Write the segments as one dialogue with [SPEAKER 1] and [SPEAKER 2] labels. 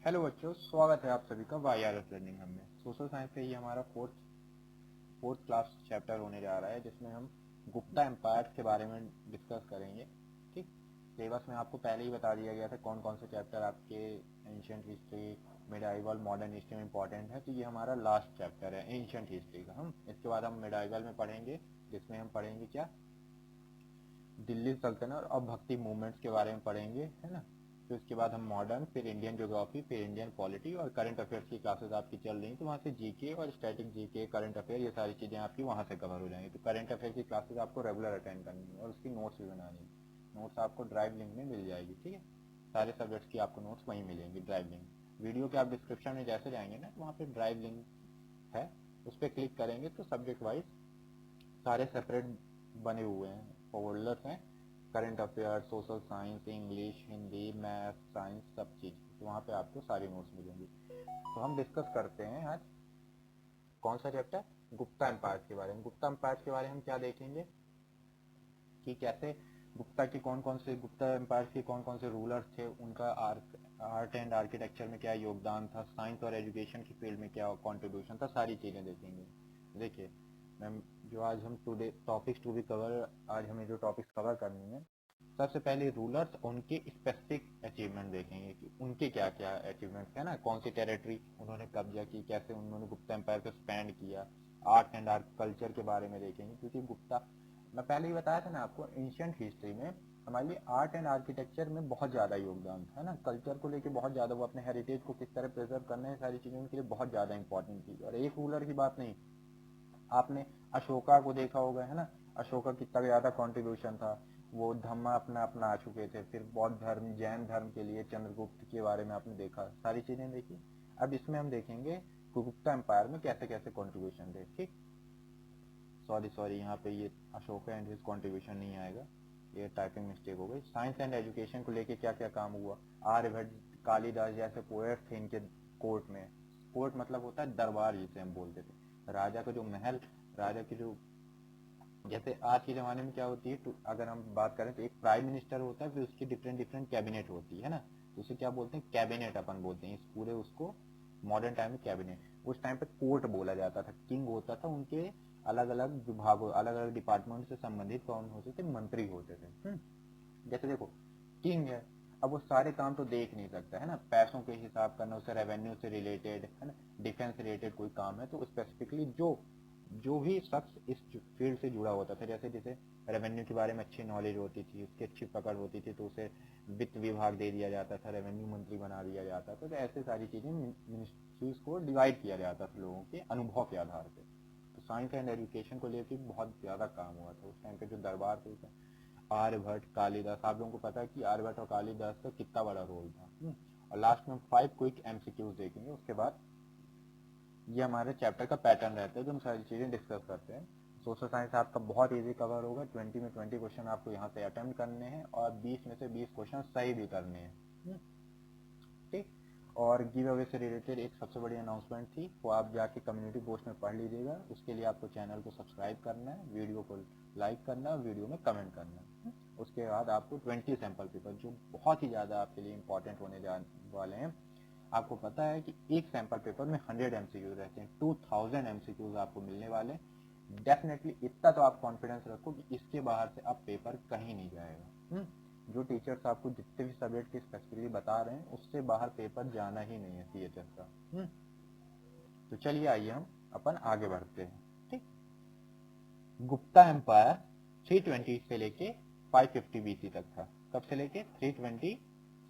[SPEAKER 1] Hello बच्चों, स्वागत है आप सभी का वाईआरएस लर्निंग हब में। सोशल साइंस का ये हमारा फोर्थ क्लास चैप्टर होने जा रहा है, जिसमें हम गुप्ता एम्पायर के बारे में डिस्कस करेंगे। ठीक, सिलेबस में आपको पहले ही बता दिया गया था कौन कौन से चैप्टर आपके ancient history, medieval, modern history में इंपॉर्टेंट है। तो ये हमारा लास्ट चैप्टर है एंशियंट हिस्ट्री का। हम इसके बाद हम मिडाइवल में पढ़ेंगे, जिसमें हम पढ़ेंगे क्या, दिल्ली सल्तनत और भक्ति मूवमेंट्स के बारे में पढ़ेंगे, है ना। फिर उसके बाद हम मॉडर्न, फिर इंडियन ज्योग्राफी, फिर इंडियन पॉलिटी और करंट अफेयर्स की क्लासेस आपकी चल रही हैं। तो वहाँ से जीके और स्टैटिक जीके, करंट अफेयर, ये सारी चीज़ें आपकी वहाँ से कवर हो जाएंगी। तो करंट अफेयर की क्लासेस आपको रेगुलर अटेंड करनी है और उसकी नोट्स भी बनानी है। नोट्स आपको ड्राइव लिंक में मिल जाएगी, ठीक है। सारे सब्जेक्ट्स की आपको नोट्स वहीं मिलेंगी, ड्राइव लिंक। वीडियो के आप डिस्क्रिप्शन में जैसे जाएंगे ना, तो वहाँ पे ड्राइव लिंक है, उस पर क्लिक करेंगे तो सब्जेक्ट वाइज सारे सेपरेट बने हुए हैं, फोल्डर्स हैं, current affair, social science, English, Hindi, math, science, सब चीज़। तो वहाँ पे आपको सारी नोट्स मिलेंगी। तो हम डिस्कस करते हैं आज कौन सा चैप्टर, गुप्ता एम्पायर के बारे में। गुप्ता एम्पायर के बारे में क्या देखेंगे कि कैसे गुप्ता के कौन कौन से, गुप्ता एम्पायर के कौन कौन से रूलर्स थे, उनका आर्ट एंड आर्किटेक्चर में क्या योगदान था, साइंस और एजुकेशन की फील्ड में क्या कंट्रीब्यूशन था, सारी चीज़ें देखेंगे। देखिए मैम, जो आज हम today topics to be cover, आज हमें जो टॉपिक्स कवर करनी है, सबसे पहले रूलर्स, उनके स्पेसिफिक अचीवमेंट देखेंगे कि उनके क्या क्या अचीवमेंट्स है ना, कौन सी टेरिटरी उन्होंने कब्जा की, कैसे उन्होंने गुप्ता एम्पायर को स्पेंड किया। आर्ट एंड आर्ट कल्चर के बारे में देखेंगे, क्योंकि गुप्ता, मैं पहले ही बताया था ना आपको, एंशियंट हिस्ट्री में हमारे लिए आर्ट एंड आर्किटेक्चर में बहुत ज़्यादा योगदान था ना, कल्चर को लेके बहुत ज़्यादा, वो अपने हेरिटेज को किस तरह प्रिजर्व करना है, सारी चीज़ें उनके लिए बहुत ज़्यादा इंपॉर्टेंट थी। और एक रूलर की बात नहीं, आपने अशोका को देखा होगा, है ना। अशोका कितना ज्यादा कंट्रीब्यूशन था, वो धम्मा अपना अपना आ चुके थे। फिर बौद्ध धर्म, जैन धर्म के लिए चंद्रगुप्त के बारे में आपने देखा, सारी चीजें देखी। अब इसमें हम देखेंगे कि गुप्ता एम्पायर में कैसे कैसे कंट्रीब्यूशन थे। ठीक, सॉरी यहाँ पे ये अशोका एंड हिज कंट्रीब्यूशन नहीं आएगा, ये टाइपिंग मिस्टेक हो गई। साइंस एंड एजुकेशन को लेके क्या क्या काम हुआ, आर्यभट्ट, कालिदास जैसे पोएट थे इनके कोर्ट में। कोर्ट मतलब होता है दरबार, जिसे हम बोलते थे, राजा का जो महल, राजा की जो, जैसे आज के जमाने में क्या होती है, तो अगर हम बात करें तो एक प्राइम मिनिस्टर होता है, फिर उसकी डिफरेंट डिफरेंट कैबिनेट होती है ना। तो उसे क्या बोलते हैं, कैबिनेट अपन बोलते हैं, इस पूरे उसको मॉडर्न टाइम में कैबिनेट। उस टाइम पे कोर्ट बोला जाता था, किंग होता था, उनके अलग अलग विभागों, अलग अलग डिपार्टमेंट से संबंधित कौन होते थे, मंत्री होते थे। जैसे देखो, किंग है, अब वो सारे काम तो देख नहीं सकता है ना, पैसों के हिसाब करना, उसे रेवेन्यू से रिलेटेड, है ना, डिफेंस से रिलेटेड कोई काम है तो स्पेसिफिकली जो जो भी शख्स इस फील्ड से जुड़ा होता था, जैसे जैसे रेवेन्यू के बारे में अच्छी नॉलेज होती थी, उसकी अच्छी पकड़ होती थी, तो उसे वित्त विभाग दे दिया जाता था, रेवेन्यू मंत्री बना दिया जाता था। तो ऐसे सारी चीजें, मिनिस्ट्रीज को डिवाइड किया जाता था लोगों के अनुभव के आधार पर। तो साइंस एंड एजुकेशन को लेकर बहुत ज्यादा काम हुआ था उस टाइम पे, जो दरबार थे। आर्यभट्ट, कालिदास, आप लोगों को पता है कि आर्यभट्ट और कालिदास का कितना बड़ा रोल था। और लास्ट में 5 क्विक एमसीक्यूज देखेंगे, उसके बाद ये हमारे चैप्टर का पैटर्न रहता है, जो हम सारी चीजें डिस्कस करते हैं। सोशल साइंस आपका बहुत इजी कवर होगा, 20 में 20 क्वेश्चन आपको यहाँ से अटेम्प्ट करने हैं और 20 में से 20 क्वेश्चन सही भी करने हैं। ठीक, और गिव अवे से रिलेटेड एक सबसे बड़ी अनाउंसमेंट थी, वो आप जाके कम्युनिटी पोस्ट में पढ़ लीजिएगा। उसके लिए आपको चैनल को सब्सक्राइब करना है, वीडियो को लाइक करना है, वीडियो में कमेंट करना है। उसके बाद आपको 20 सैंपल पेपर, जो बहुत ही ज़्यादा आपके लिए इंपॉर्टेंट होने जाने वाले हैं। आपको पता है कि एक सैंपल पेपर में 100 एमसीक्यूज रहते हैं, 2000 एमसीक्यूज आपको मिलने वाले। डेफिनेटली इतना तो आप कॉन्फिडेंस रखो कि इसके बाहर से अब पेपर कहीं नहीं जाएगा। जो टीचर्स आपको जितने भी सब्जेक्ट की स्पेसिफिकली बता रहे हैं, उससे बाहर पेपर जाना ही नहीं है सीएचएस का। तो चलिए आइए हम अपन आगे बढ़ते हैं। ठीक, गुप्ता एम्पायर 320 से लेके 550 बीसी तक था। कब से लेके 320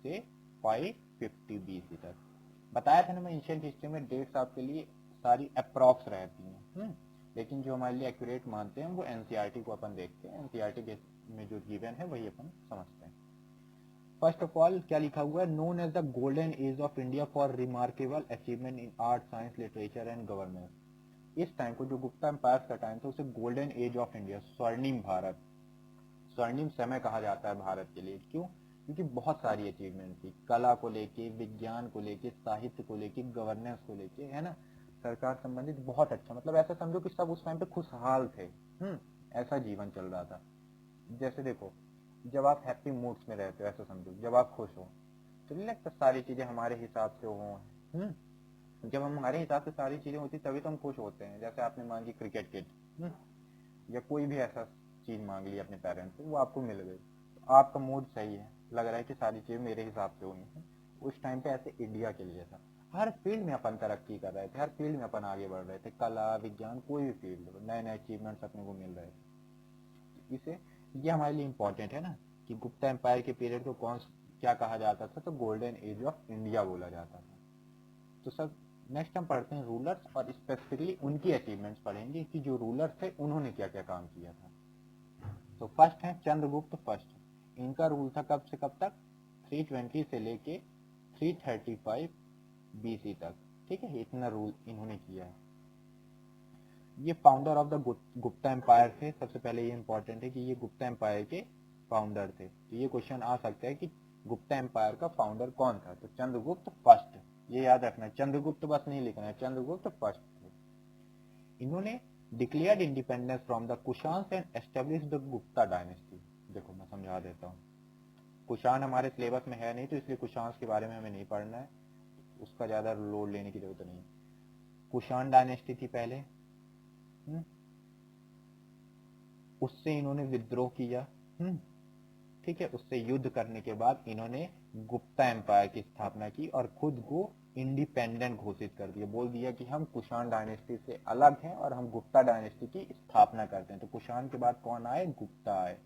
[SPEAKER 1] से 550 बीसी तक। बताया था ना मैं, एंशिएंट हिस्ट्री में डेट्स आपके लिए सारी अप्रॉक्स रहती हैं। लेकिन जो हमारे लिए एक्यूरेट मानते हैं वो एनसीईआरटी को अपन देखते हैं, एनसीईआरटी में जो गिवन है वही अपन समझते हैं। फर्स्ट ऑफ ऑल क्या लिखा हुआ है, known as the golden age of India for remarkable achievement in art, science, literature and governance. इस टाइम को, जो गुप्ता एम्पायर का टाइम था, उसे गोल्डन एज ऑफ इंडिया, स्वर्णिम भारत, स्वर्णिम समय कहा जाता है भारत के लिए। क्यों? क्योंकि बहुत सारी अचीवमेंट थी, कला को लेके, विज्ञान को लेके, साहित्य को लेके, गवर्नेंस को लेके, है ना, सरकार संबंधित बहुत अच्छा, मतलब ऐसा समझो कि सब उस टाइम पे खुशहाल थे। ऐसा जीवन चल रहा था। जैसे देखो, जब आप हैप्पी मूड्स में रहते हो, ऐसा समझो, जब आप खुश हो, तो नहीं लगता सारी चीजें हमारे हिसाब से हो। जब हमारे हिसाब से सारी चीजें होती तभी तो हम खुश होते हैं। जैसे आपने मांगी क्रिकेट किट, या कोई भी ऐसा चीज मांग ली अपने पेरेंट्स से, वो आपको मिल गई, तो आपका मूड सही है, लग रहा है कि सारी चीजें मेरे हिसाब से हुई हैं। उस टाइम पे ऐसे इंडिया के लिए था, हर फील्ड में अपन तरक्की कर रहे थे, हर फील्ड में अपन आगे बढ़ रहे थे, कला विज्ञान कोई भी फील्ड, नए नए अचीवमेंट्स अपने को मिल रहे थे। इसे ये हमारे लिए इम्पोर्टेंट है ना, कि गुप्ता एम्पायर के पीरियड को क्या कहा जाता था, तो गोल्डन एज ऑफ इंडिया बोला जाता था। तो सर नेक्स्ट हम पढ़ते हैं रूलर्स, और स्पेसिफिकली उनकी अचीवमेंट्स पढ़ेंगे कि जो रूलर्स थे उन्होंने क्या क्या काम किया था। तो फर्स्ट है चंद्रगुप्त फर्स्ट। इनका रूल था कब से कब तक, 320 से लेके 335 बीसी तक। ठीक है, इतना रूल इन्होंने किया है। ये founder of the Gupta empire थे। सबसे पहले ये इंपॉर्टेंट है कि ये गुप्ता एम्पायर के फाउंडर थे। तो ये क्वेश्चन आ सकता है कि गुप्ता एम्पायर का फाउंडर कौन था, तो चंद्रगुप्त फर्स्ट, ये याद रखना है, चंद्रगुप्त बस नहीं लिखना है, चंद्रगुप्त फर्स्ट थे। इन्होंने declared independence from the Kushans and establish the Gupta dynasty. देखो मैं समझा देता हूँ, कुशान हमारे सिलेबस में है नहीं, तो इसलिए कुशान्स के बारे में हमें नहीं पढ़ना है, उसका ज्यादा लोड लेने की जरूरत नहीं। कुशान डायनेस्टी थी पहले, उससे इन्होंने विद्रोह किया, ठीक है, उससे युद्ध करने के बाद इन्होंने गुप्ता एम्पायर की स्थापना की और खुद को इंडिपेंडेंट घोषित कर दिया, बोल दिया कि हम कुषाण डायनेस्टी से अलग हैं और हम गुप्ता डायनेस्टी की स्थापना करते हैं। तो कुषाण के बाद कौन आए, गुप्ता आए।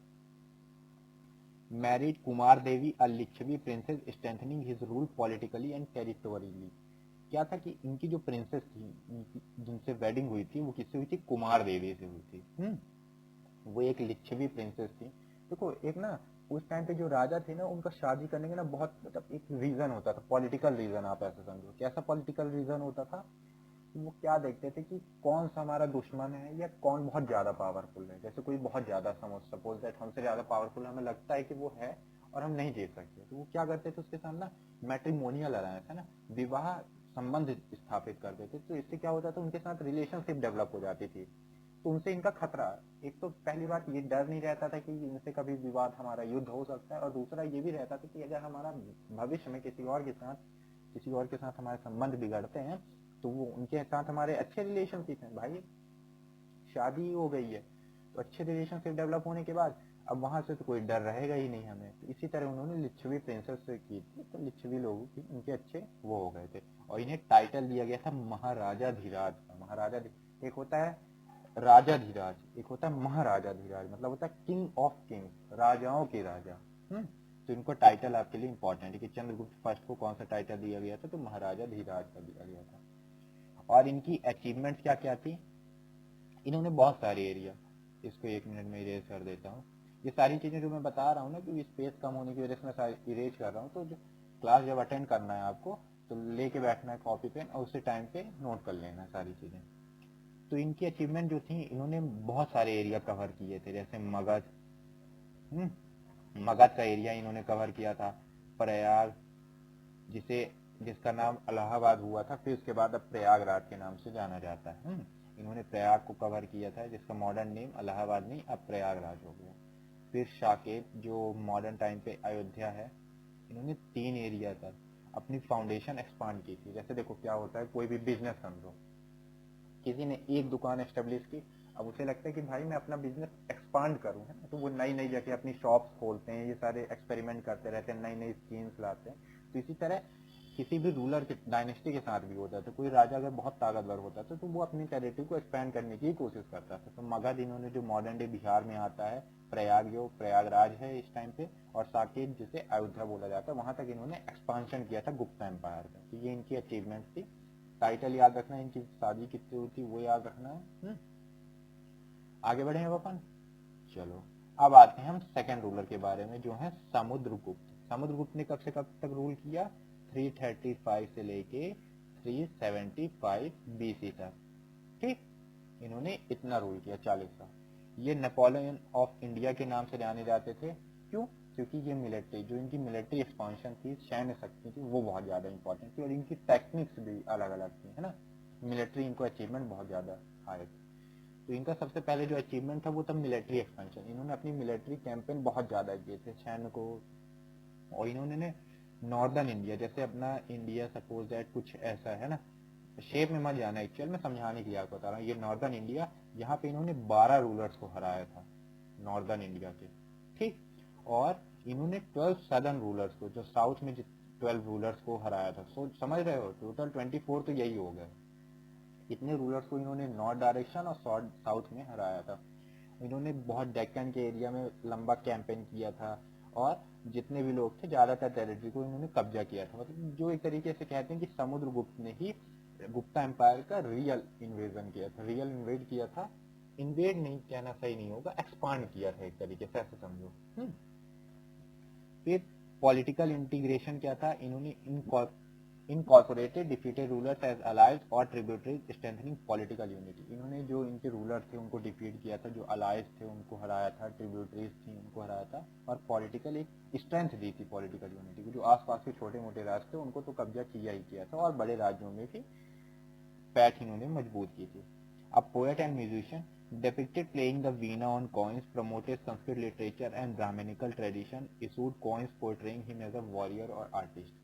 [SPEAKER 1] Married Kumar Devi a Licchavi princess, strengthening his rule politically and territorially. क्या था कि इनकी जो प्रिंसेस थी जिनसे वेडिंग हुई थी वो किससे हुई थी, कुमार देवी से हुई थी। वो एक लिच्छवी प्रिंसेस थी। देखो एक ना उस टाइम पे जो राजा थे ना, उनका शादी करने का ना बहुत मतलब एक रीजन होता था, पॉलिटिकल रीजन, आप ऐसा समझो। कैसा पॉलिटिकल रीजन होता था, वो क्या देखते थे कि कौन सा हमारा दुश्मन है या कौन बहुत ज्यादा पावरफुल है। जैसे कोई बहुत ज्यादा सपोज दैट हमसे ज्यादा पावरफुल, हमें लगता है कि वो है और हम नहीं जीत सकते, तो वो क्या करते थे, उसके साथ ना मैट्रिमोनियल अलायंस है ना, विवाह संबंध स्थापित करते थे। तो इससे क्या होता था, उनके साथ रिलेशनशिप डेवलप हो जाती थी। तो उनसे इनका खतरा, एक तो पहली बात ये डर नहीं रहता था कि इनसे कभी विवाद, हमारा युद्ध हो सकता है, और दूसरा ये भी रहता था कि अगर हमारा भविष्य में किसी और के साथ हमारे संबंध बिगड़ते हैं, तो वो उनके साथ हमारे अच्छे रिलेशनशिप हैं भाई, शादी हो गई है, तो अच्छे रिलेशनशिप डेवलप होने के बाद अब वहां से तो कोई डर रहेगा ही नहीं हमें। तो इसी तरह उन्होंने लिच्छवी प्रिंसेस से की थी, तो लिच्छवी लोगों की उनके अच्छे वो हो गए थे, और इन्हें टाइटल दिया गया था महाराजा धीराज का। एक होता है राजा धीराज, एक होता है महाराजा धीराज, मतलब होता है किंग ऑफ किंग्स, राजाओं के राजा। तो इनको टाइटल आपके लिए इंपॉर्टेंट है कि चंद्रगुप्त फर्स्ट को कौन सा टाइटल दिया गया था, तो महाराजा धीराज का दिया गया था। और इनकी अचीवमेंट क्या क्या थी, इन्होंने बहुत सारे एरिया, इसको 1 मिनट में इरेज कर देता हूँ। ये सारी चीजें जो मैं बता रहा हूँ ना, क्योंकि स्पेस कम होने की वजह से मैं सारी इरेज कर रहा हूँ, तो क्लास जब अटेंड करना है आपको, तो लेके बैठना है कॉपी पेन, और उसी टाइम पे नोट कर लेना है सारी चीजें। तो इनकी अचीवमेंट जो थी, इन्होंने बहुत सारे एरिया कवर किए थे, जैसे मगध, मगध का एरिया इन्होंने कवर किया था, प्रयाग, जिसका नाम इलाहाबाद हुआ था, फिर उसके बाद अब प्रयागराज के नाम से जाना जाता है। इन्होंने प्रयाग को कवर किया था, जिसका मॉडर्न नेम इलाहाबाद नहीं अब प्रयागराज हो गया। फिर साकेत, जो मॉडर्न टाइम पे अयोध्या है। इन्होंने 3 एरिया तक अपनी फाउंडेशन एक्सपांड की थी। जैसे देखो क्या होता है, कोई भी बिजनेस समझो, किसी ने एक दुकान एस्टेब्लिश की, अब उसे लगता है कि भाई मैं अपना बिजनेस एक्सपांड करूं, है ना, तो वो नई नई जगह अपनी शॉप्स खोलते हैं, ये सारे एक्सपेरिमेंट करते रहते हैं, नई नई स्कीम्स लाते हैं। तो इसी तरह किसी भी रूलर के डायनेस्टी के साथ भी होता था, कोई राजा अगर बहुत ताकतवर होता था तो वो अपनी टेरिटरी को एक्सपैंड करने की कोशिश करता था। तो मगध इन्होंने, जो मॉडर्न डे बिहार में आता है, प्रयाग जो प्रयागराज है इस टाइम पे, और साकेत जिसे अयोध्या बोला जाता है, वहां तक इन्होंने एक्सपांशन किया था गुप्ता एम्पायर का। तो ये इनकी अचीवमेंट थी। टाइटल याद रखना है, इनकी शादी कितनी हुई थी वो याद रखना है। आगे बढ़े अब अपन, चलो अब आते हैं हम सेकंड रूलर के बारे में, जो है समुद्रगुप्त। समुद्रगुप्त ने कब से कब तक रूल किया, 335 से लेके 375 बीसी तक। ठीक, इन्होंने इतना रूल किया, 40 साल। ये नेपोलियन ऑफ इंडिया के नाम से जाने जाते थे। क्यों, क्योंकि ये मिलिट्री, जो इनकी मिलिट्री एक्सपांशन थी, सैन्य शक्ति थी, वो बहुत ज्यादा इंपॉर्टेंट थी, और इनकी टेक्निक्स भी अलग अलग थी, है ना, मिलिट्री इनको अचीवमेंट बहुत ज्यादा आए थे। तो इनका सबसे पहले जो अचीवमेंट था वो था मिलिट्री एक्सपेंशन। इन्होंने अपनी मिलिट्री कैंपेन बहुत ज्यादा किए थे सैन्य को, और इन्होंने नॉर्दर्न इंडिया, जैसे अपना इंडिया सपोज दैट कुछ ऐसा है ना, शेप में मत जाना, एक्चुअल में समझाने के लिए आपको बता रहा हूँ। ये नॉर्दर्न इंडिया, यहाँ पे इन्होंने 12 रूलर्स को हराया था नॉर्दर्न इंडिया के, ठीक। और इन्होंने 12 सदर्न रूलर्स को, जो साउथ में 12 रूलर्स को हराया था। सो समझ रहे हो, टोटल 24 तो यही हो गए। इतने रूलर्स को इन्होंने नॉर्थ डायरेक्शन और साउथ में हराया था। इन्होंने बहुत डेक्कन के एरिया में लंबा कैंपेन किया था, और जितने भी लोग थे ज्यादातर टेरिटरी को इन्होंने कब्जा किया था। मतलब जो एक तरीके से कहते हैं कि समुद्रगुप्त ने ही गुप्ता एम्पायर का रियल इन्वेजन किया था, रियल इन्वेड किया था। इन्वेड नहीं कहना सही नहीं होगा, एक्सपांड किया था एक तरीके से, ऐसे समझो। फिर पॉलिटिकल इंटीग्रेशन क्या था, इन्होंने incorporated defeated rulers as allies और ट्रिब्यूटरीज, स्ट्रेंथनिंग पॉलिटिकल यूनिटी। इन्होंने जो इनके रूलर थे उनको डिफीट किया था, जो अलाइज थे उनको हराया था, ट्रिब्यूटरीज थी उनको हराया था, और पॉलिटिकल एक स्ट्रेंथ दी थी पॉलिटिकल यूनिटी को। जो आसपास के छोटे मोटे राज्य थे उनको तो कब्जा किया ही किया था, और बड़े राज्यों में भी पैठ इन्होंने मजबूत की थी। A poet and musician depicted playing the veena on coins, promoted Sanskrit literature and Brahminical tradition, issued coins portraying him as a warrior or artist.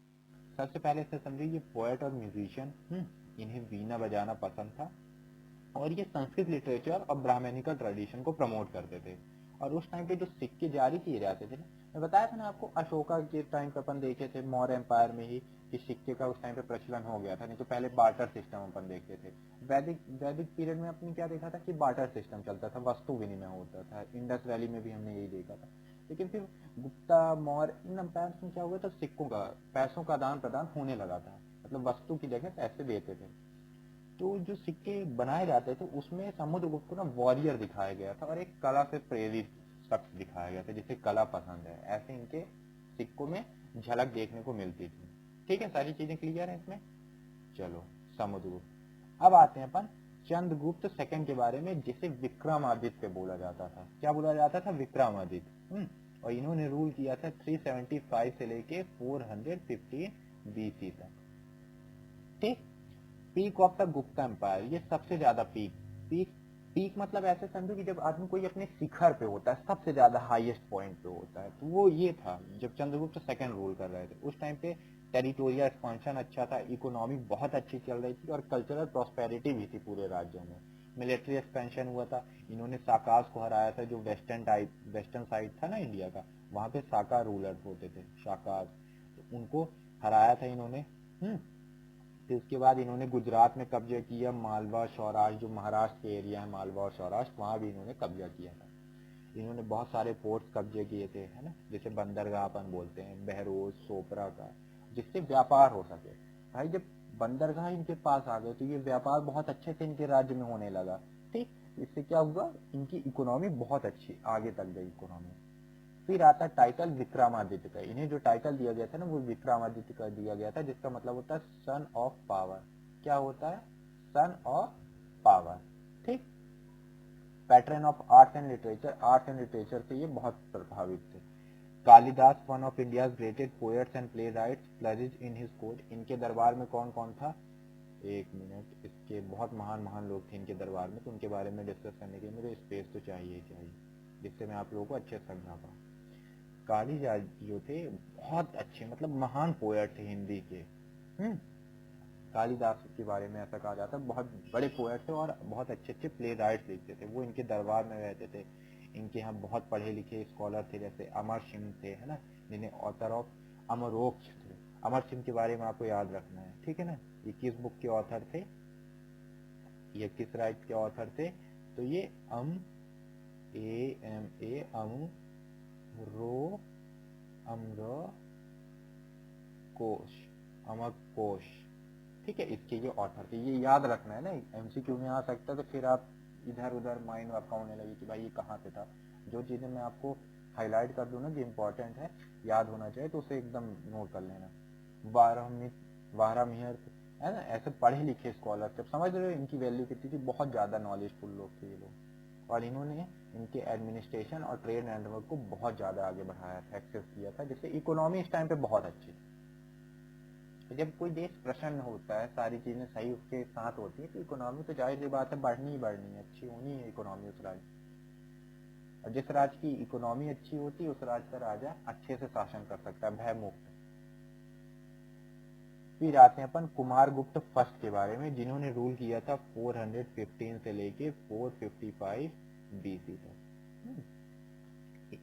[SPEAKER 1] सबसे पहले से समझिए, ये पोएट और म्यूजिशियन, इन्हें वीणा बजाना पसंद था, और ये संस्कृत लिटरेचर और ब्राह्मणिकल ट्रेडिशन को प्रमोट करते थे। और उस टाइम पे जो सिक्के जारी किए जाते थे ना, मैं बताया था ना आपको, अशोका के टाइम पे अपन देखे थे मौर्य एम्पायर में ही कि सिक्के का उस टाइम पे प्रचलन हो गया था। नहीं तो पहले बार्टर सिस्टम अपन देखते थे। वैदिक पीरियड में अपने क्या देखा था कि बार्टर सिस्टम चलता था, वस्तु विनिमय होता था। इंडस वैली में भी हमने यही देखा था। लेकिन फिर गुप्ता, मौर्य, इन एम्पायर्स में क्या हुआ था, सिक्कों का, पैसों का आदान प्रदान होने लगा था। मतलब वस्तु की जगह पैसे देते थे। तो जो सिक्के बनाए जाते थे उसमें समुद्रगुप्त को ना वॉरियर दिखाया गया था, और एक कला से प्रेरित शख्स दिखाया गया था, जिसे कला पसंद है, ऐसे इनके सिक्कों में झलक देखने को मिलती थी। ठीक है, सारी चीजें क्लियर है इसमें। चलो, समुद्रगुप्त। अब आते हैं अपन चंद्रगुप्त सेकंड के बारे में, जिसे विक्रमादित्य बोला जाता था। क्या बोला जाता था? विक्रमादित्य। और इन्होंने रूल किया था 375 से लेके 415 बीसी तक। ठीक। Peak of the Gupta empire, ये सबसे ज्यादा पीक पीक मतलब ऐसे समझो कि जब आदमी कोई अपने शिखर पे होता है, सबसे ज्यादा हाईएस्ट पॉइंट पे होता है, तो वो ये था जब चंद्रगुप्त सेकंड रूल कर रहे थे। उस टाइम पे टेरिटोरियल एक्सपांशन अच्छा था, इकोनॉमी बहुत अच्छी चल रही थी, और कल्चरल प्रॉस्पेरिटी भी थी पूरे राज्यों में। मिलिट्री एक्सपेंशन हुआ था। इन्होंने साकास को हराया था, जो वेस्टर्न साइड था ना इंडिया का, वहां पे साका रूलर होते थे, साकास, तो उनको हराया था इन्होंने। फिर उसके बाद इन्होंने गुजरात में कब्जा किया, मालवा सौराष्ट्र, जो महाराष्ट्र के एरिया है, मालवा और सौराष्ट्र, वहां भी इन्होंने कब्जा किया था। इन्होंने बहुत सारे पोर्ट्स कब्जे किए थे, है ना, जैसे बंदरगाह अपन बोलते हैं, बहरोज, सोपरा का, जिससे व्यापार हो सके। भाई जब बंदरगाह इनके पास आ गए तो ये व्यापार बहुत अच्छे से इनके राज्य में होने लगा। ठीक। इससे क्या हुआ, इनकी इकोनॉमी बहुत अच्छी आगे तक गई इकोनॉमी। फिर आता टाइटल विक्रमादित्य का। इन्हें जो टाइटल दिया गया था ना, वो विक्रमादित्य का दिया गया था, जिसका मतलब होता है सन ऑफ पावर। क्या होता है? Sun of power. ठीक। Patron of arts and literature, arts and literature से ये बहुत प्रभावित थे। Kalidas, one of India's greatest poets and playwrights, flourish in his court. इनके दरबार में कौन कौन था? एक मिनट, इसके बहुत महान महान लोग थे इनके दरबार में, तो उनके बारे में डिस्कस करने के लिए मुझे स्पेस तो चाहिए चाहिए, जिससे मैं आप लोगों को अच्छे से समझा पाऊँ। कालिदास जो थे बहुत अच्छे, मतलब महान पोएट थे हिंदी के। कालिदास के बारे में ऐसा कहा जाता है, बहुत बड़े पोएट थे और बहुत अच्छे अच्छे प्ले राइट्स लिखते थे। वो इनके दरबार में रहते थे। इनके यहाँ बहुत पढ़े लिखे स्कॉलर थे, जैसे अमर सिंह थे, है ना, जिन्हें ऑथर ऑफ अमरोक्ष थे। अमर सिंह के बारे में आपको याद रखना है, ठीक है ना। ये किस बुक के ऑथर थे, ये किस राइट के ऑथर थे? तो ये रो अम्र कोश, अमर कोश, ठीक है, इसके ये ऑथर थे। ये याद रखना है ना, एमसीक्यू में आ सकता है, तो फिर आप इधर उधर माइंड आपका होने लगे कि भाई ये कहाँ पे था। जो चीजें मैं आपको हाईलाइट कर दूं ना, जो इम्पोर्टेंट है, याद होना चाहिए, तो उसे एकदम नोट कर लेना। वारामिहिर, है ना, ऐसे पढ़े लिखे स्कॉलर थे। समझ रहे हो इनकी वैल्यू कितनी थी? बहुत ज्यादा नॉलेजफुल लोग थे ये लोग। और इन्होंने इनके एडमिनिस्ट्रेशन और ट्रेड नेटवर्क को बहुत ज्यादा आगे बढ़ाया था, एक्सेस किया था, जिससे इकोनॉमी इस टाइम पे बहुत अच्छी थी। जब कोई देश प्रसन्न होता है, सारी चीजें सही उसके साथ होती है, तो इकोनॉमी तो जाहिर सी बात है बढ़नी ही बढ़नी है, अच्छी होनी है इकोनॉमी उस राज्य। और जिस राज्य की इकोनॉमी अच्छी होती है, उस राज्य का राजा अच्छे से शासन कर सकता है, भय मुक्त। फिर आते हैं अपन कुमारगुप्त फर्स्ट के बारे में, जिन्होंने रूल किया था 415 से लेके 455 बीसी तक।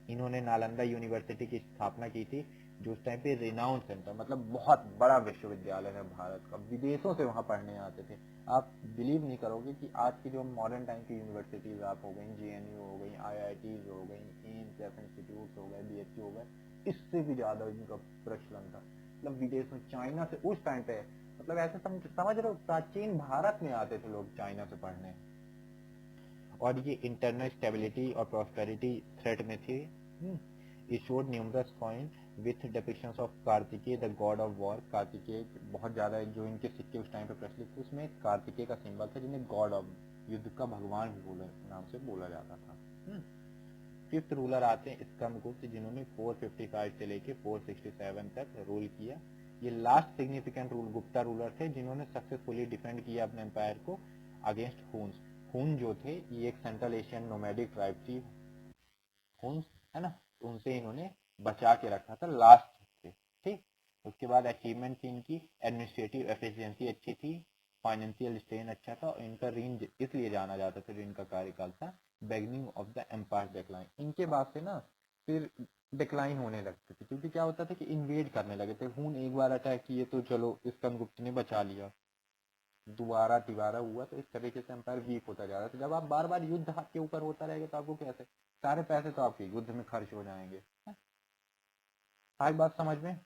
[SPEAKER 1] इन्होंने नालंदा यूनिवर्सिटी की स्थापना की थी, जो उस टाइम पे रिनाउंड सेंटर, मतलब बहुत बड़ा विश्वविद्यालय है भारत का, विदेशों से वहां पढ़ने आते थे। आप बिलीव नहीं करोगे कि आज की जो मॉडर्न टाइम की यूनिवर्सिटीज आप हो गई, जेएनयू हो गई, आईआईटीज हो गई, एम्स जैसे इंस्टीट्यूट हो गए, बीएचयू हो गए, इससे भी ज्यादा इनका प्रचलन था। मतलब विदेश में, चाइना से उस टाइम पे, मतलब ऐसे समझ रहे हो, प्राचीन भारत में आते थे लोग चाइना से पढ़ने, और ये इंटरनल स्टेबिलिटी और प्रॉस्पेरिटी थ्रेट में थी। Issued numerous coin with depictions of Kartikeya the God of war. Kartikeya बहुत ज्यादा, जो इनके सिक्के उस टाइम पे प्रचलित थे, उसमें कार्तिकेय का सिंबल था, जिन्हें गॉड ऑफ, युद्ध का भगवान भी नाम से बोला जाता था। फिफ्थ रूलर आते हैं स्कंदगुप्त, जिन्होंने 455 से लेके 467 तक रूल किया। ये लास्ट सिग्निफिकेंट गुप्ता रूलर थे, जिन्होंने सक्सेसफुली डिफेंड किया अपने एम्पायर को अगेंस्ट हुन्स। हुन जो थे, ये एक सेंट्रल एशियन नोमैडिक ट्राइब थी, हुन्स, है ना, उनसे इन्होंने बचा के रखा था लास्ट से। ठीक, उसके बाद अचीवमेंट थी इनकी, एडमिनिस्ट्रेटिव एफिशिएंसी अच्छी थी, फाइनेंशियल स्ट्रेन अच्छा था, और इनका रेंज इसलिए जाना जाता था, जो इनका कार्यकाल था, beginning of the empire decline. इनके बाद से ना फिर डिक्लाइन होने लगते थे, क्योंकि क्या होता था कि इन्वेड करने लगे थे। हुन एक बार अटैक किए तो चलो स्कंदगुप्त ने बचा लिया, दोबारा तिबारा हुआ, तो इस तरीके से एम्पायर वीक होता जा रहा था। जब आप बार बार युद्ध आपके ऊपर होता रहेगा तो आपको कैसे, सारे पैसे तो आपके युद्ध में खर्च हो जाएंगे। आई बात समझ में?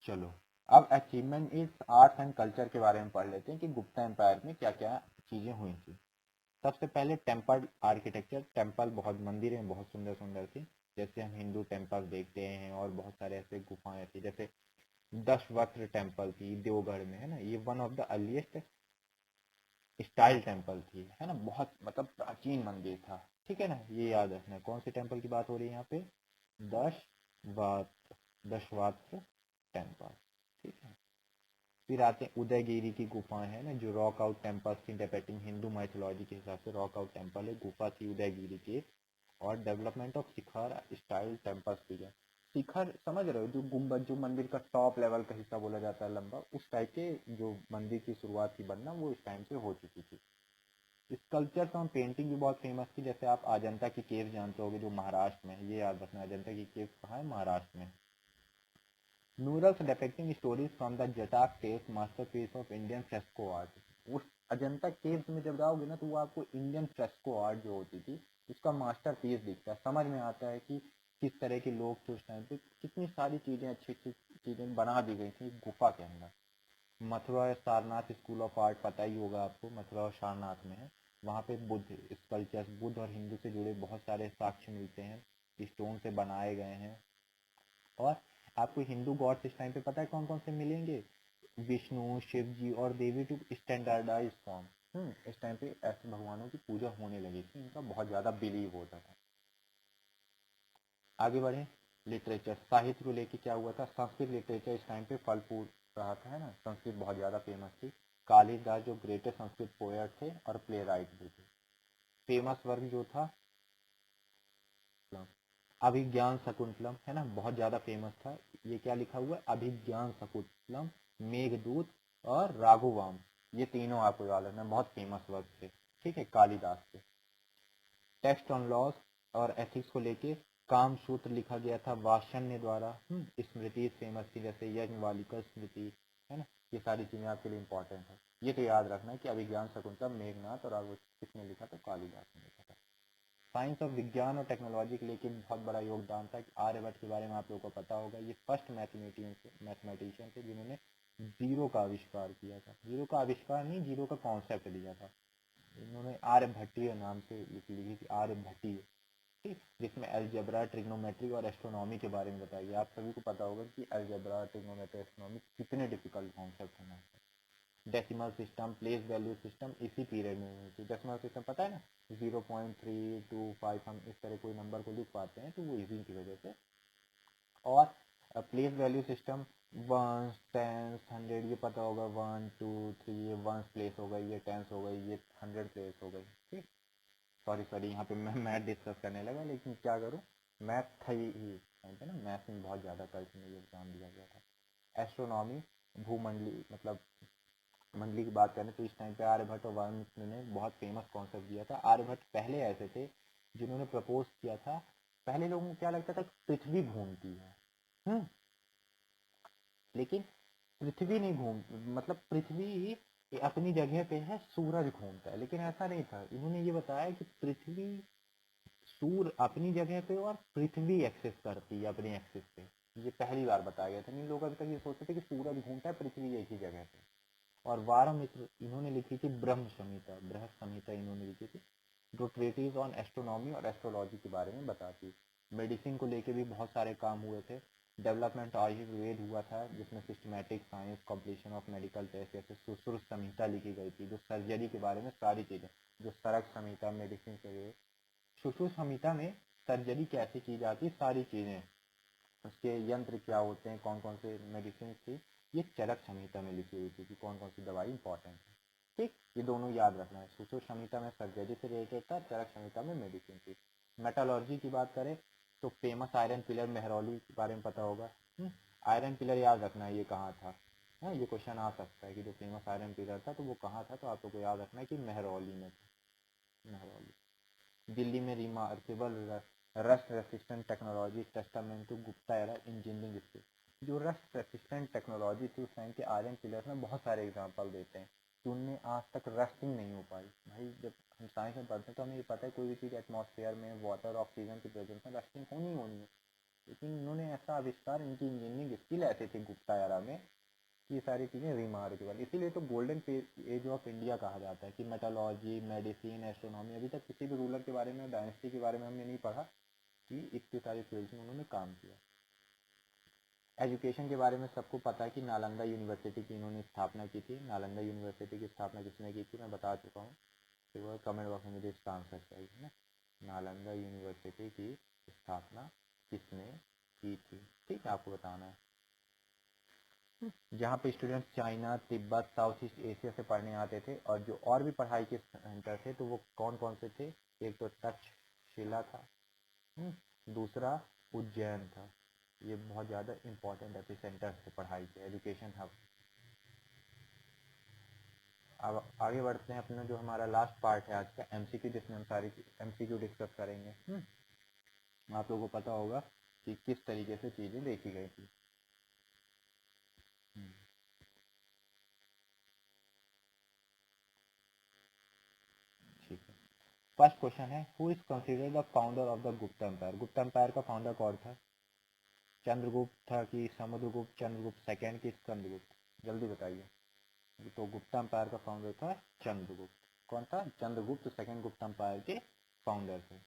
[SPEAKER 1] चलो, अब अचीवमेंट इस आर्ट्स एंड कल्चर के बारे में पढ़ लेते हैं कि गुप्ता एम्पायर में क्या क्या चीजें हुई थी। सबसे पहले टेम्पल आर्किटेक्चर। टेम्पल, बहुत मंदिरें बहुत सुंदर सुंदर थी, जैसे हम हिंदू टेम्पल देखते हैं, और बहुत सारे ऐसे गुफाएं थी, जैसे दशवक्र टेम्पल थी देवगढ़ में, है ना, ये one of the earliest style temple थी, है ना, बहुत मतलब प्राचीन मंदिर था। ठीक है ना, ये याद रखना है। कौन से टेम्पल की बात हो रही है यहाँ पे? दशवात दशवात्र टेम्पल। ठीक है, फिर आते हैं उदयगिरी की गुफाएं, है ना, जो रॉक आउट टेम्पल थी, डिपेक्टिंग हिंदू माइथोलॉजी के हिसाब से रॉक आउट टेम्पल है, गुफा थी उदयगिरी की। और development of Shikhar style temples भी है। शिखर समझ रहे हो, जो गुम्बद, जो मंदिर का टॉप लेवल का हिस्सा बोला जाता है लंबा, उस टाइप के जो मंदिर की शुरुआत की बनना, वो इस टाइम से हो चुकी थी। स्कल्पचर्स और पेंटिंग भी बहुत फेमस थी, जैसे आप अजंता की केव जानते होगे, जो महाराष्ट्र में है, ये याद रखना, अजंता की केव कहाँ है? महाराष्ट्र में। Murals depicting stories from the Jataka caves, masterpiece of Indian fresco art. उस अजंता केव्स में जब जाओगे ना, तो वो आपको इंडियन फ्रेस्को आर्ट जो होती थी, उसका मास्टरपीस दिखता है। समझ में आता है कि किस तरह के लोग थे उस टाइम पे, कितनी सारी चीजें, अच्छी अच्छी चीजें बना दी गई थी गुफा के अंदर। मथुरा और सारनाथ स्कूल ऑफ आर्ट पता ही होगा आपको, मथुरा और सारनाथ में है। वहाँ पे बुद्ध स्कल्पचर्स, बुद्ध और हिंदू से जुड़े बहुत सारे साक्ष्य मिलते हैं, स्टोन से बनाए गए हैं। और आपको हिंदू गॉड्स इस टाइम पे पता है कौन कौन से मिलेंगे? विष्णु, शिव जी और देवी टू स्टैंडर्डाइज फॉर्म। इस टाइम पे ऐसे भगवानों की पूजा होने लगी थी, इनका बहुत ज्यादा बिलीव होता था। आगे बढ़े, लिटरेचर, साहित्य को लेके क्या हुआ था? संस्कृत लिटरेचर इस टाइम पे फल फूल रहा था, है ना, संस्कृत बहुत ज्यादा फेमस थी। कालिदास जो ग्रेटेस्ट संस्कृत पोएट थे और प्ले राइट भी थे। फेमस वर्क जो था अभिज्ञान शकुंतलम, है ना, बहुत ज्यादा फेमस था। ये क्या लिखा हुआ है? अभिज्ञान शकुंतलम, मेघदूत और राघुवाम, ये तीनों आपको याद रखना, बहुत फेमस वर्क थे। ठीक है, कालिदास के। टेक्स्ट ऑन लॉस और एथिक्स को लेके काम सूत्र लिखा गया था वात्स्यन्य द्वारा। स्मृति फेमस थी, जैसे यज्ञवालिका स्मृति, है ना, ये सारी चीजें आपके लिए इंपॉर्टेंट है। ये तो याद रखना है कि अभिज्ञान शकुंतलम मेघनाथ और किसने लिखा था? कालिदास ने लिखा था। साइंस और विज्ञान और टेक्नोलॉजी के लेके बहुत बड़ा योगदान था। आर्यभट्ट के बारे में आप लोगों को पता होगा, ये फर्स्ट मैथमेटिशियन थे जिन्होंने जीरो का आविष्कार किया था। जीरो का आविष्कार नहीं, जीरो का कॉन्सेप्ट दिया था। इन्होंने आर्यभट्टीय नाम से लिखी थी, आर्यभट्टीय। ठीक, जिसमें अलजेब्रा, ट्रिग्नोमेट्री और एस्ट्रोनॉमी के बारे में बताया गया। आप सभी को पता होगा कि अलजेब्रा, ट्रिग्नोमेट्री, एस्ट्रोनॉमी कितने डिफिकल्ट कॉन्सेप्ट हैं। Decimal system, place value system इसी पीरियड में हुई थी। डेसिमल सिस्टम पता है ना, 0.325 हम इस तरह कोई नंबर को लिख पाते हैं, तो वो इसी की वजह से। और place value system, ones, tens, hundred, ये पता होगा, 1 2 3, ये वंस प्लेस हो गई, ये टेंस हो गई, ये हंड्रेड प्लेस हो गई। ठीक, सॉरी सॉरी, यहाँ पे मैं मैथ डिस्कस करने लगा, लेकिन क्या करूँ, मैथ था ही, है ना, मैथ में बहुत ज़्यादा कल्चर में योगदान दिया गया था। एस्ट्रोनॉमी, भूमंडली मतलब मंडली की बात करें तो इस टाइम पे आर्यभट्ट और वाल्मीकि ने बहुत फेमस कॉन्सेप्ट दिया था। आर्यभट्ट पहले ऐसे थे जिन्होंने प्रपोज किया था। पहले लोगों को क्या लगता था कि पृथ्वी घूमती है, लेकिन पृथ्वी नहीं घूम मतलब पृथ्वी अपनी जगह पे है, सूरज घूमता है, लेकिन ऐसा नहीं था। इन्होंने ये बताया कि पृथ्वी सूर्य अपनी जगह पे और पृथ्वी एक्सेस करती है अपनी एक्सेस पे। ये पहली बार बताया गया था। नहीं लोग अभी तक ये सोचते थे कि सूरज घूमता है, पृथ्वी एक ही जगह पे। और वारामित्र इन्होंने लिखी थी ब्रह्म संहिता, बृहत संहिता इन्होंने लिखी थी, जो ट्रीटीज ऑन एस्ट्रोनॉमी और एस्ट्रोलॉजी के बारे में बताती है। मेडिसिन को लेके भी बहुत सारे काम हुए थे। डेवलपमेंट आयुर्वेद हुआ था जिसमें systematic science, completion of medical test, जैसे सुश्रुत संहिता लिखी गई थी जो सर्जरी के बारे में सारी चीज़ें, जो सरक संहिता मेडिसिन के लिए। सुश्रुत संहिता में सर्जरी कैसे की जाती है सारी चीज़ें, उसके यंत्र क्या होते हैं, कौन कौन से मेडिसिन थी, ये चरक संहिता में लिखी हुई थी कि कौन कौन सी दवाई इंपॉर्टेंट है। ठीक, ये दोनों याद रखना है। सुश्रुत संहिता में सर्जरी से रिलेटेड था, चरक संहिता में मेडिसिन थी। मेटालॉजी की बात करें तो फेमस आयरन पिलर मेहरौली के बारे में पता होगा। आयरन पिलर याद रखना है ये कहाँ था। हाँ, ये क्वेश्चन आ सकता है कि जो फेमस आयरन पिलर था तो वो कहाँ था, तो आप लोग को याद रखना है कि मेहरौली में था। मेहरौली। दिल्ली में remarkable rust resistant technology testament to Gupta era engineering skill. जो रस्ट रेसिस्टेंट टेक्नोलॉजी थी उस टाइम के आयरन पिलर में बहुत सारे एग्जांपल देते हैं कि उनमें आज तक रस्टिंग नहीं हो पाई। भाई जब हम साइंस में पढ़ते हैं तो हमें ये पता है कोई भी चीज़ एटमॉस्फेयर में वाटर ऑक्सीजन की प्रेजेंस में रस्टिंग होनी है, लेकिन इन्होंने ऐसा आविष्कार, इनकी इंजीनियरिंग स्किल ऐसे थे गुप्ता एरा में, ये सारी चीज़ें रिमार्केबल। इसीलिए तो गोल्डन एज ऑफ इंडिया कहा जाता है कि मेटालॉजी, मेडिसिन, एस्ट्रोनॉमी, अभी तक किसी भी रूलर के बारे में, डायनेस्टी के बारे में हमने नहीं पढ़ा कि इतनी सारी फील्ड्स में उन्होंने काम किया। एजुकेशन के बारे में सबको पता है कि नालंदा यूनिवर्सिटी की इन्होंने स्थापना की थी। नालंदा यूनिवर्सिटी की स्थापना किसने की थी मैं बता चुका हूँ, तो वह कमेंट बॉक्स में मुझे इसका आंसर चाहिए ना। नालंदा यूनिवर्सिटी की स्थापना किसने की थी, ठीक है, आपको बताना है। जहाँ पे student China, Tibet, south east Asia से पढ़ने आते थे, और जो और भी पढ़ाई के सेंटर थे तो वो कौन कौन से थे। एक तो तक्षशिला था, दूसरा उज्जैन था। ये बहुत ज़्यादा इंपॉर्टेंट है सेंटर से पढ़ाई के, एजुकेशन हब। अब आगे बढ़ते हैं, अपना जो हमारा लास्ट पार्ट है आज का एमसीक्यू, जिसमें हम सारी एमसीक्यू डिस्कस करेंगे। आप लोगों को पता होगा कि किस तरीके से चीज़ें देखी गई थी। ठीक है, फर्स्ट क्वेश्चन है, who is considered the founder of the Gupta empire. Gupta empire का फाउंडर कौन था। चंद्रगुप्त था कि समुद्रगुप्त, चंद्रगुप्त सेकंड की स्कंदगुप्त, जल्दी बताइए। तो गुप्ता एम्पायर का फाउंडर था चंद्रगुप्त। कौन था, चंद्रगुप्त सेकंड गुप्ता एम्पायर के फाउंडर थे।